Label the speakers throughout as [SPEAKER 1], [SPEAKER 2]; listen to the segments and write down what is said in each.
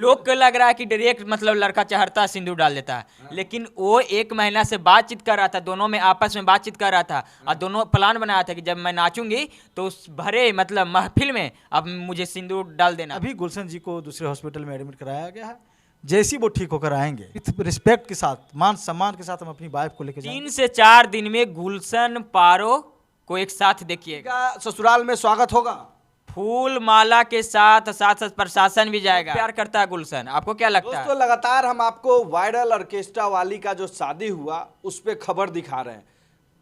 [SPEAKER 1] लोग को लग रहा है कि डायरेक्ट मतलब लड़का चाहता है सिंदूर डाल देता है, लेकिन वो 1 महीना से बातचीत कर रहा था, दोनों में आपस में बातचीत कर रहा था और दोनों प्लान बनाया था कि जब मैं नाचूंगी तो उस भरे मतलब महफिल में अब मुझे सिंदूर डाल देना।
[SPEAKER 2] अभी गुलशन जी को दूसरे हॉस्पिटल में एडमिट कराया गया है। जैसे ही वो ठीक होकर आएंगे रिस्पेक्ट के साथ, मान सम्मान के साथ हम अपनी वाइफ को लेकर जाएंगे।
[SPEAKER 1] 3 से 4 दिन में गुलशन पारो को एक साथ देखिएगा,
[SPEAKER 3] ससुराल में स्वागत होगा,
[SPEAKER 1] फूल माला के साथ साथ साथ प्रशासन भी जाएगा। प्यार करता है गुलशन, आपको क्या लगता है?
[SPEAKER 3] दोस्तों लगातार हम आपको वायरल ऑर्केस्ट्रा वाली का जो शादी हुआ उस पर खबर दिखा रहे हैं।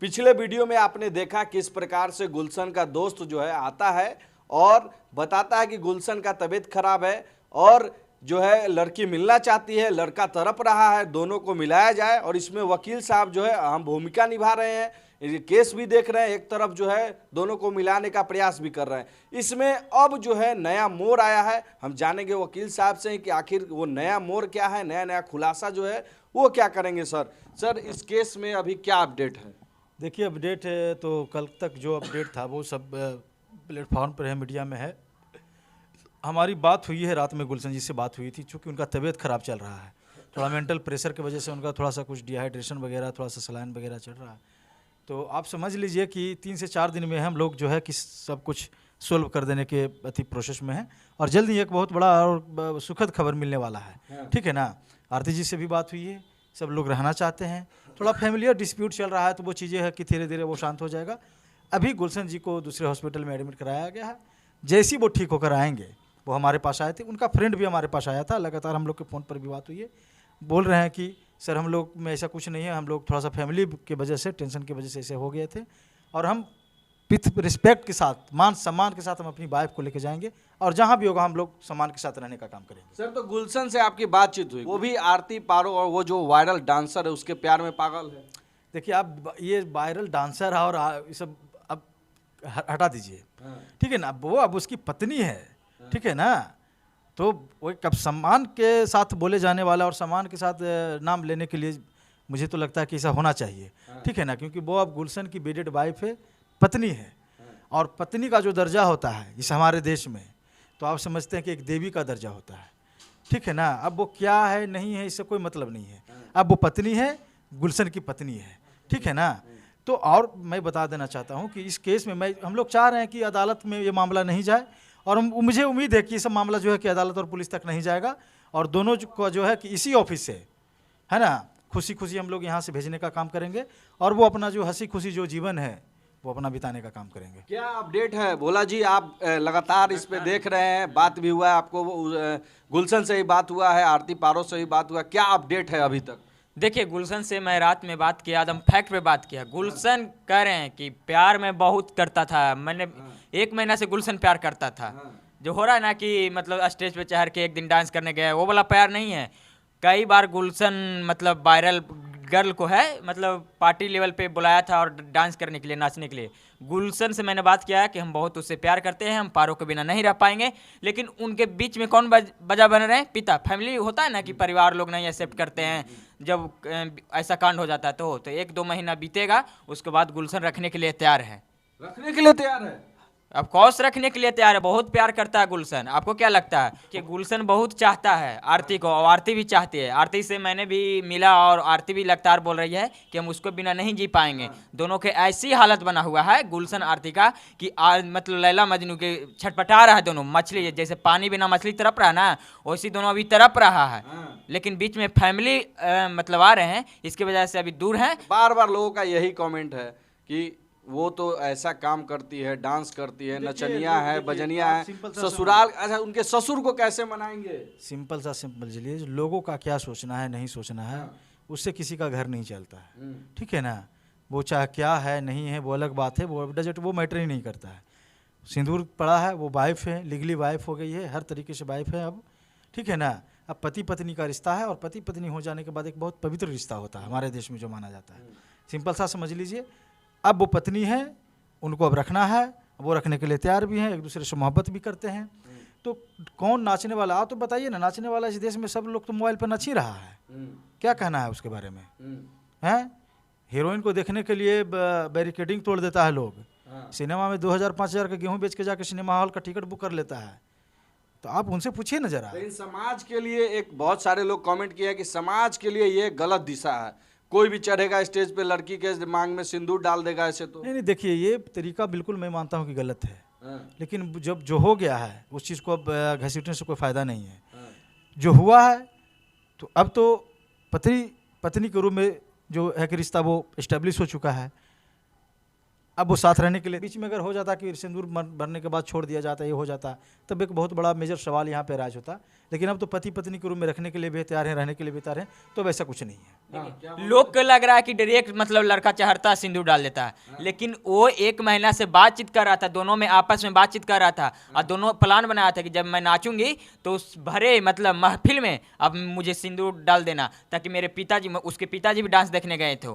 [SPEAKER 3] पिछले वीडियो में आपने देखा किस प्रकार से गुलशन का दोस्त जो है आता है और बताता है कि गुलशन का तबीयत खराब है और जो है लड़की मिलना चाहती है, लड़का तड़प रहा है, दोनों को मिलाया जाए। और इसमें वकील साहब जो है अहम भूमिका निभा रहे हैं, ये केस भी देख रहे हैं, एक तरफ जो है दोनों को मिलाने का प्रयास भी कर रहे हैं। इसमें अब जो है नया मोड़ आया है, हम जानेंगे वकील साहब से कि आखिर वो नया मोड़ क्या है, नया नया खुलासा जो है वो क्या करेंगे। सर इस केस में अभी क्या अपडेट है?
[SPEAKER 2] देखिए अपडेट तो कल तक जो अपडेट था वो सब प्लेटफॉर्म पर है, मीडिया में है। हमारी बात हुई है, रात में गुलशन जी से बात हुई थी, चूँकि उनका तबीयत ख़राब चल रहा है, थोड़ा मेंटल प्रेशर की वजह से उनका थोड़ा सा कुछ डिहाइड्रेशन वगैरह, थोड़ा सा सलाइन वगैरह चल रहा है। तो आप समझ लीजिए कि 3 से 4 दिन में हम लोग जो है कि सब कुछ सोल्व कर देने के अति प्रोसेस में है और जल्द ही एक बहुत बड़ा और सुखद खबर मिलने वाला है। ठीक है ना। आरती जी से भी बात हुई है, सब लोग रहना चाहते हैं, थोड़ा फैमिलियर डिस्प्यूट चल रहा है तो वो चीज़ें है कि धीरे धीरे वो शांत हो जाएगा। अभी गुलशन जी को दूसरे हॉस्पिटल में एडमिट कराया गया है। जैसे ही वो ठीक होकर आएंगे वो हमारे पास आए थे, उनका फ्रेंड भी हमारे पास आया था, लगातार हम लोग के फ़ोन पर भी बात हुई है। बोल रहे हैं कि सर हम लोग में ऐसा कुछ नहीं है, हम लोग थोड़ा सा फैमिली की वजह से, टेंशन की वजह से ऐसे हो गए थे और हम विथ रिस्पेक्ट के साथ, मान सम्मान के साथ हम अपनी वाइफ को लेकर जाएंगे और जहाँ भी होगा हम लोग सम्मान के साथ रहने का काम करेंगे।
[SPEAKER 3] सर तो गुलशन से आपकी बातचीत हुई, वो भी आरती पारो और वो जो वायरल डांसर है उसके प्यार में पागल है।
[SPEAKER 2] देखिए आप ये वायरल डांसर और ये सब अब हटा दीजिए, ठीक है ना। वो अब उसकी पत्नी है, ठीक है ना। तो वो कब सम्मान के साथ बोले जाने वाला और सम्मान के साथ नाम लेने के लिए मुझे तो लगता है कि ऐसा होना चाहिए, ठीक है ना। क्योंकि वो अब गुलशन की वेडेड वाइफ है, पत्नी है और पत्नी का जो दर्जा होता है इस हमारे देश में, तो आप समझते हैं कि एक देवी का दर्जा होता है, ठीक है ना। अब वो क्या है नहीं है इससे कोई मतलब नहीं है, अब वो पत्नी है, गुलशन की पत्नी है, ठीक है ना। तो और मैं बता देना चाहता हूँ कि इस केस में हम लोग चाह रहे हैं कि अदालत में ये मामला नहीं जाए और मुझे उम्मीद है कि ये सब मामला जो है कि अदालत और पुलिस तक नहीं जाएगा और दोनों को जो है कि इसी ऑफिस से, है ना, खुशी खुशी हम लोग यहाँ से भेजने का काम करेंगे और वो अपना जो हंसी खुशी जो जीवन है वो अपना बिताने का काम करेंगे।
[SPEAKER 3] क्या अपडेट है भोला जी? आप लगातार इस पे देख रहे हैं, बात भी हुआ है आपको, गुलशन से ही बात हुआ है, आरती पारो से ही बात हुआ है, क्या अपडेट है अभी तक?
[SPEAKER 1] देखिए गुलशन से मैं रात में बात किया, एकदम फैक्ट पे बात किया। गुलशन कह रहे हैं कि प्यार में बहुत करता था, मैंने 1 महीना से गुलशन प्यार करता था। जो हो रहा है ना कि मतलब स्टेज पे चढ़ के एक दिन डांस करने गया, वो वाला प्यार नहीं है। कई बार गुलशन मतलब वायरल गर्ल को है मतलब पार्टी लेवल पे बुलाया था और डांस करने के लिए, नाचने के लिए। गुलशन से मैंने बात किया कि हम बहुत उससे प्यार करते हैं, हम पारो के बिना नहीं रह पाएंगे, लेकिन उनके बीच में कौन वजह बन रहे हैं? पिता। फैमिली होता है ना कि परिवार लोग नहीं एक्सेप्ट करते हैं जब ऐसा कांड हो जाता है। तो 1-2 महीना बीतेगा, उसके बाद गुलशन रखने के लिए तैयार है।
[SPEAKER 3] रखने के लिए तैयार है?
[SPEAKER 1] अब कौश रखने के लिए तैयार है, बहुत प्यार करता है गुलशन। आपको क्या लगता है? कि गुलशन बहुत चाहता है आरती को और आरती भी चाहती है। आरती से मैंने भी मिला और आरती भी लगातार बोल रही है कि हम उसको बिना नहीं जी पाएंगे। दोनों के ऐसी हालत बना हुआ है गुलशन आरती का कि आज मतलब लैला मजनू के छटपटा रहा है दोनों। मछली जैसे पानी बिना मछली तड़प रहा है ना, वैसी दोनों अभी तड़प रहा है, लेकिन बीच में फैमिली मतलब आ रहे हैं, इसकी वजह से अभी दूर हैं।
[SPEAKER 3] बार बार लोगों का यही कमेंट है कि वो तो ऐसा काम करती है, डांस करती है, नचनिया है, बजनिया है, ससुराल। अच्छा, उनके ससुर को कैसे मनाएंगे?
[SPEAKER 2] सिंपल चलिए, लोगों का क्या सोचना है नहीं सोचना है उससे किसी का घर नहीं चलता है, ठीक है ना। वो चाहे क्या है नहीं है वो अलग बात है, वो मैटर ही नहीं करता है। सिंदूर पड़ा है, वो वाइफ है, लीगली वाइफ हो गई है, हर तरीके से वाइफ है अब, ठीक है ना। अब पति पत्नी का रिश्ता है और पति पत्नी हो जाने के बाद एक बहुत पवित्र रिश्ता होता है हमारे देश में जो माना जाता है। सिंपल सा समझ लीजिए, अब वो पत्नी है, उनको अब रखना है, वो रखने के लिए तैयार भी हैं, एक दूसरे से मोहब्बत भी करते हैं। तो कौन नाचने वाला? आप तो बताइए ना, नाचने वाला इस देश में सब लोग तो मोबाइल पर नच ही रहा है, क्या कहना है उसके बारे में? हैं हीरोइन को देखने के लिए बैरिकेडिंग तोड़ देता है लोग, सिनेमा में 2000-5000 का गेहूँ बेच के जाके सिनेमा हॉल का टिकट बुक कर लेता है। तो आप उनसे पूछिए ना जरा।
[SPEAKER 3] लेकिन समाज के लिए एक बहुत सारे लोग कमेंट किए हैं कि समाज के लिए ये गलत दिशा है, कोई भी चढ़ेगा स्टेज पे लड़की के मांग में सिंदूर डाल देगा ऐसे तो।
[SPEAKER 2] नहीं नहीं, देखिए ये तरीका बिल्कुल मैं मानता हूँ कि गलत है, लेकिन जब जो हो गया है उस चीज़ को अब घसीटने से कोई फ़ायदा नहीं है। जो हुआ है तो अब तो पत्नी के रूप में जो है कि रिश्ता वो इस्टेब्लिश हो चुका है। अब वो साथ रहने के लिए बीच में अगर हो जाता कि सिंदूर भरने के बाद छोड़ दिया जाता, ये हो जाता, तब एक बहुत बड़ा मेजर सवाल यहाँ पे राज होता। लेकिन अब तो पति पत्नी के रूप में रखने के लिए भी तैयार हैं, रहने के लिए भी तैयार हैं, तो वैसा कुछ नहीं है।
[SPEAKER 1] लोग को लग रहा है कि डायरेक्ट मतलब लड़का चाहता है सिंदूर डाल देता है, लेकिन वो 1 महीना से बातचीत कर रहा था, दोनों में आपस में बातचीत कर रहा था और दोनों प्लान बनाया था कि जब मैं नाचूंगी तो उस भरे मतलब महफिल में अब मुझे सिंदूर डाल देना, ताकि मेरे पिताजी, उसके पिताजी भी डांस देखने गए थे,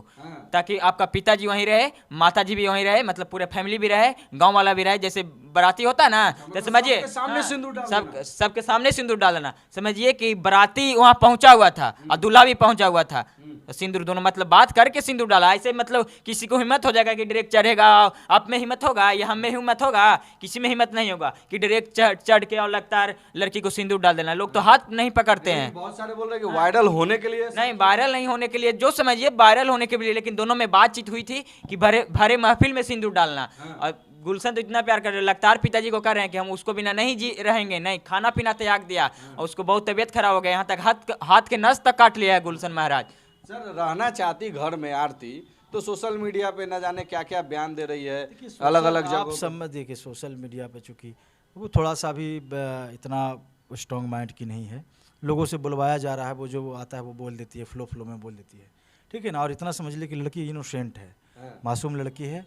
[SPEAKER 1] ताकि आपका पिताजी वहीं रहे, माता जी भी वहीं रहे, मतलब पूरे फैमिली भी रहे, गाँव वाला भी रहे, जैसे बाराती होता है ना, तो समझिए
[SPEAKER 3] सामने सिंदूर डाल
[SPEAKER 1] सबके सामने सिंदूर डालना। समझिए कि बाराती वहां पहुंचा हुआ था और दूल्हा भी पहुंचा हुआ था, तो सिंदूर दोनों मतलब बात करके सिंदूर डाला। ऐसे मतलब किसी को हिम्मत हो जाएगा कि डायरेक्ट चढ़ेगा, आप में हिम्मत होगा या हम में हिम्मत होगा, किसी में हिम्मत नहीं होगा कि डायरेक्ट चढ़ के और लगातार लड़की को सिंदूर डाल देना। लोग तो हाथ नहीं पकड़ते हैं।
[SPEAKER 3] बहुत सारे बोल रहे हैं कि वायरल होने के लिए,
[SPEAKER 1] नहीं, वायरल नहीं होने के लिए, जो समझिए वायरल होने के लिए, लेकिन दोनों में बातचीत हुई थी कि भरे महफिल में सिंदूर डालना। और गुलशन तो इतना प्यार कर रहे हैं, लगातार पिताजी को कह रहे हैं कि हम उसको बिना नहीं जी रहेंगे, नहीं खाना पीना त्याग दिया, और उसको बहुत तबीयत खराब हो गया, यहाँ तक हाथ के नस तक काट लिया है गुलशन महाराज।
[SPEAKER 3] सर रहना चाहती घर में आरती, तो सोशल मीडिया पे न जाने क्या क्या बयान दे रही है अलग अलग
[SPEAKER 2] आप
[SPEAKER 3] जगहों
[SPEAKER 2] समझ देखिए सोशल मीडिया पे, चूँकि वो थोड़ा सा भी इतना स्ट्रॉन्ग माइंड की नहीं है, लोगों से बुलवाया जा रहा है, वो जो आता है वो बोल देती है, फ्लो में बोल देती है, ठीक है ना। और इतना समझ लीजिए कि लड़की इनोसेंट है, मासूम लड़की है,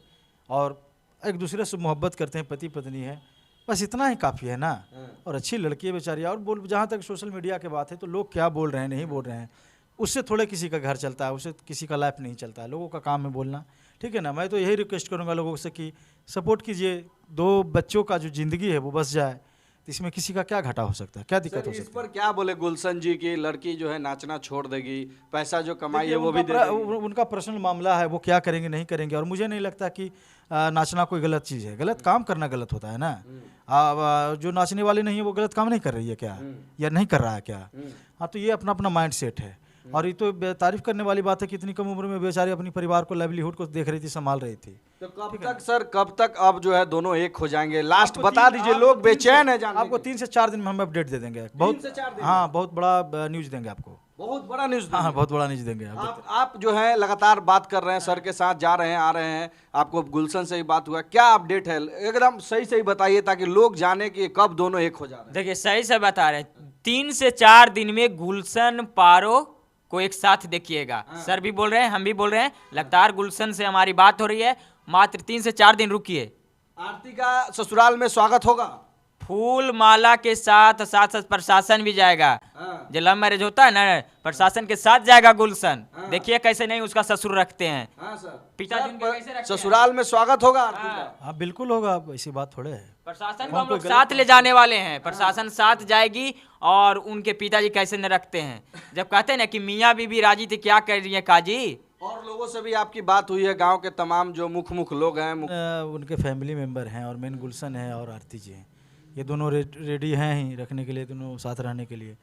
[SPEAKER 2] और एक दूसरे से मोहब्बत करते हैं, पति पत्नी है, बस इतना ही काफ़ी है ना। और अच्छी लड़की है बेचारी। और जहाँ तक सोशल मीडिया की बात है, तो लोग क्या बोल रहे हैं नहीं बोल रहे हैं, उससे थोड़े किसी का घर चलता है, उससे किसी का लाइफ नहीं चलता है। लोगों का काम है बोलना, ठीक है ना। मैं तो यही रिक्वेस्ट करूँगा लोगों से कि सपोर्ट कीजिए, 2 बच्चों का जो ज़िंदगी है वो बस जाए, तो इसमें किसी का क्या घाटा हो सकता है, क्या दिक्कत हो
[SPEAKER 3] इस
[SPEAKER 2] सकती है।
[SPEAKER 3] पर क्या बोले गुलशन जी की लड़की जो है नाचना छोड़ देगी, पैसा जो कमाई है वो भी दे देगी।
[SPEAKER 2] उनका पर्सनल मामला है, वो क्या करेंगे नहीं करेंगे। और मुझे नहीं लगता कि नाचना कोई गलत चीज़ है, गलत काम करना गलत होता है ना। जो नाचने वाले नहीं है वो गलत काम नहीं कर रही है क्या, या नहीं कर रहा है क्या। हाँ, तो ये अपना अपना माइंड सेट है। और ये तो तारीफ करने वाली बात है कि इतनी कम उम्र में बेचारी अपनी परिवार को, लाइवलीहुड को देख रही थी, संभाल रही थी।
[SPEAKER 3] तो कब तक सर, कब तक अब जो है दोनों एक हो जाएंगे, लास्ट बता दीजिए, लोग बेचैन है जानने
[SPEAKER 2] आपको 3 से 4 दिन में हम अपडेट दे देंगे। बहुत, हाँ, बहुत बड़ा न्यूज़ देंगे आपको,
[SPEAKER 3] बहुत बड़ा न्यूज़।
[SPEAKER 2] हाँ, बहुत बड़ा न्यूज़ देंगे।
[SPEAKER 3] आप जो है लगातार बात कर रहे हैं, सर के साथ जा रहे हैं आ रहे हैं, आपको गुलशन से ही बात हुआ, क्या अपडेट है, एकदम सही बताइए ताकि लोग जाने कि कब दोनों एक हो जा रहे हैं।
[SPEAKER 1] देखिए सही से बता रहे हैं, 3 से 4 दिन में गुलशन पारो को एक साथ देखिएगा। सर भी बोल रहे हैं, हम भी बोल रहे हैं, लगातार गुलशन से हमारी बात हो रही है, मात्र 3 से 4 दिन रुकिए।
[SPEAKER 3] आरती का ससुराल में स्वागत होगा,
[SPEAKER 1] फूल माला के साथ साथ प्रशासन भी जाएगा। जो लव मैरिज होता है ना, प्रशासन के साथ जाएगा गुलशन। देखिए कैसे नहीं उसका ससुर रखते हैं। पिताजी उनके कैसे रखते हैं।
[SPEAKER 3] ससुराल में स्वागत होगा आरती का।
[SPEAKER 2] हाँ बिल्कुल होगा, ऐसी बात थोड़े है।
[SPEAKER 1] प्रशासन को हम लोग साथ ले जाने वाले हैं, प्रशासन साथ जाएगी। और उनके पिताजी कैसे न रखते हैं, जब कहते हैं ना कि मियाँ बीबी राजी थी, क्या कर रही है काजी।
[SPEAKER 3] और लोगों से भी आपकी बात हुई है, गांव के तमाम जो मुख लोग हैं,
[SPEAKER 2] उनके फैमिली मेंबर हैं, और मेन गुलशन है और आरती जी हैं, ये दोनों रेडी हैं ही रखने के लिए, दोनों साथ रहने के लिए।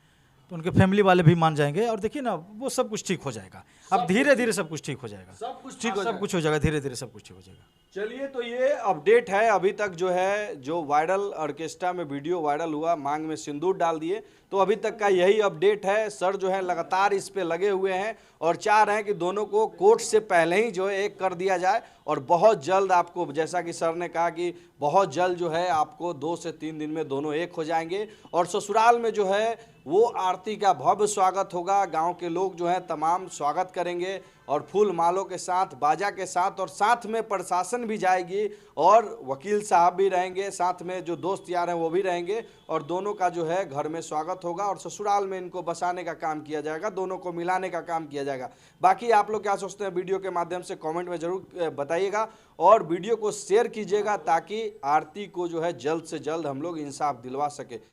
[SPEAKER 2] तो उनके फैमिली वाले भी मान जाएंगे, और देखिए ना वो सब कुछ ठीक हो जाएगा। अब धीरे धीरे सब कुछ ठीक हो जाएगा,
[SPEAKER 3] सब कुछ ठीक
[SPEAKER 2] सब कुछ हो जाएगा, धीरे धीरे सब कुछ ठीक हो जाएगा।
[SPEAKER 3] चलिए, तो ये अपडेट है अभी तक जो है, जो वायरल ऑर्केस्ट्रा में वीडियो वायरल हुआ, मांग में सिंदूर डाल दिए, तो अभी तक का यही अपडेट है। सर जो है लगातार इस पे लगे हुए हैं और चाह रहे हैं कि दोनों को कोर्ट से पहले ही जो है एक कर दिया जाए, और बहुत जल्द आपको, जैसा कि सर ने कहा कि बहुत जल्द जो है आपको 2 से 3 दिन में दोनों एक हो जाएंगे। और ससुराल में जो है वो आरती का भव्य स्वागत होगा, गांव के लोग जो है तमाम स्वागत करेंगे, और फूल मालों के साथ, बाजा के साथ, और साथ में प्रशासन भी जाएगी, और वकील साहब भी रहेंगे, साथ में जो दोस्त यार हैं वो भी रहेंगे, और दोनों का जो है घर में स्वागत होगा, और ससुराल में इनको बसाने का काम किया जाएगा, दोनों को मिलाने का काम किया जाएगा। बाकी आप लोग क्या सोचते हैं, वीडियो के माध्यम से कमेंट में जरूर बताइएगा, और वीडियो को शेयर कीजिएगा ताकि आरती को जो है जल्द से जल्द हम लोग इंसाफ दिलवा सके।